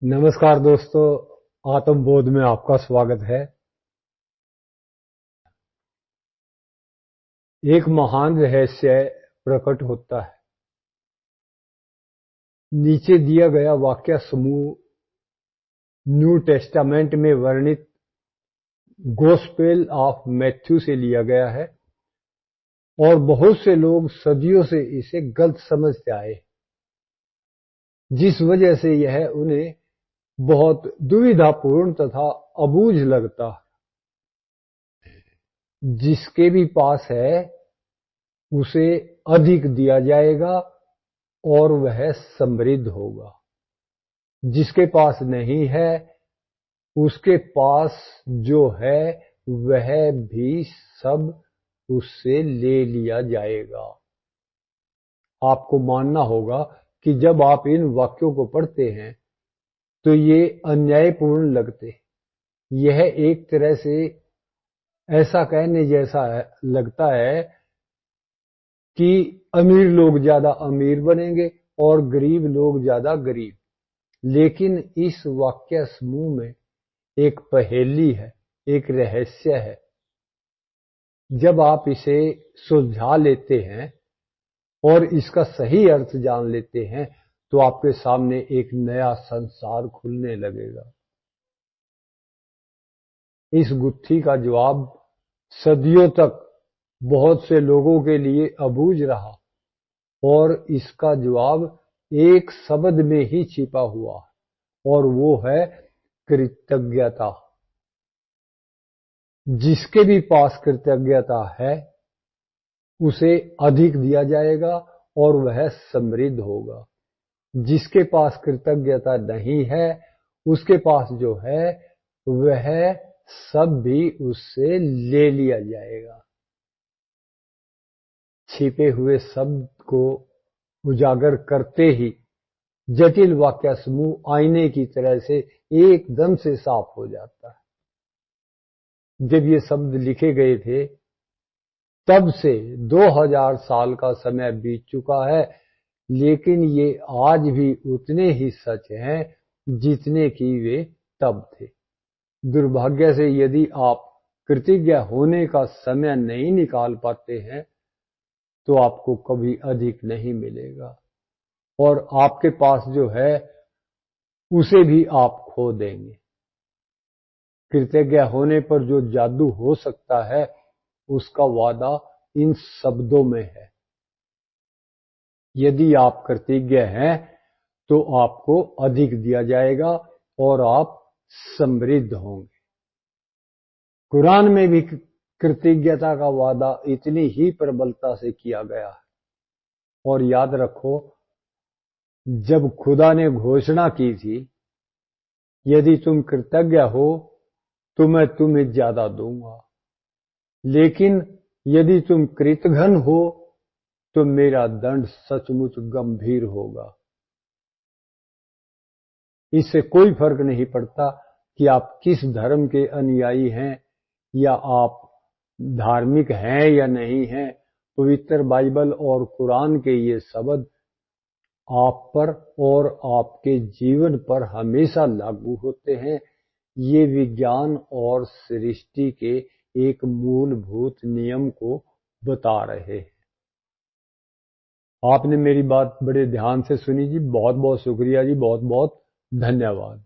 नमस्कार दोस्तों, आत्मबोध में आपका स्वागत है। एक महान रहस्य प्रकट होता है। नीचे दिया गया वाक्य समूह न्यू टेस्टामेंट में वर्णित गॉस्पेल ऑफ मैथ्यू से लिया गया है और बहुत से लोग सदियों से इसे गलत समझते आए, जिस वजह से यह उन्हें बहुत दुविधापूर्ण तथा अबूझ लगता है। जिसके भी पास है उसे अधिक दिया जाएगा और वह समृद्ध होगा। जिसके पास नहीं है उसके पास जो है वह भी सब उससे ले लिया जाएगा। आपको मानना होगा कि जब आप इन वाक्यों को पढ़ते हैं तो ये अन्यायपूर्ण लगते। यह एक तरह से ऐसा कहने जैसा लगता है कि अमीर लोग ज्यादा अमीर बनेंगे और गरीब लोग ज्यादा गरीब। लेकिन इस वाक्य समूह में एक पहेली है, एक रहस्य है। जब आप इसे सुलझा लेते हैं और इसका सही अर्थ जान लेते हैं तो आपके सामने एक नया संसार खुलने लगेगा। इस गुत्थी का जवाब सदियों तक बहुत से लोगों के लिए अबूझ रहा और इसका जवाब एक शब्द में ही छिपा हुआ है और वो है कृतज्ञता। जिसके भी पास कृतज्ञता है उसे अधिक दिया जाएगा और वह समृद्ध होगा। जिसके पास कृतज्ञता नहीं है उसके पास जो है वह सब भी उससे ले लिया जाएगा। छिपे हुए शब्द को उजागर करते ही जटिल वाक्य समूह आईने की तरह से एकदम से साफ हो जाता है। जब ये शब्द लिखे गए थे तब से 2000 साल का समय बीत चुका है, लेकिन ये आज भी उतने ही सच हैं जितने कि वे तब थे। दुर्भाग्य से यदि आप कृतज्ञ होने का समय नहीं निकाल पाते हैं तो आपको कभी अधिक नहीं मिलेगा और आपके पास जो है उसे भी आप खो देंगे। कृतज्ञ होने पर जो जादू हो सकता है उसका वादा इन शब्दों में है। यदि आप कृतज्ञ हैं तो आपको अधिक दिया जाएगा और आप समृद्ध होंगे। कुरान में भी कृतज्ञता का वादा इतनी ही प्रबलता से किया गया है। और याद रखो, जब खुदा ने घोषणा की थी यदि तुम कृतज्ञ हो तो मैं तुम्हें ज्यादा दूंगा, लेकिन यदि तुम कृतघ्न हो तो मेरा दंड सचमुच गंभीर होगा। इससे कोई फर्क नहीं पड़ता कि आप किस धर्म के अनुयायी हैं या आप धार्मिक हैं या नहीं हैं। पवित्र बाइबल और कुरान के ये शब्द आप पर और आपके जीवन पर हमेशा लागू होते हैं। ये विज्ञान और सृष्टि के एक मूलभूत नियम को बता रहे हैं। आपने मेरी बात बड़े ध्यान से सुनी जी। बहुत बहुत शुक्रिया जी, बहुत बहुत धन्यवाद।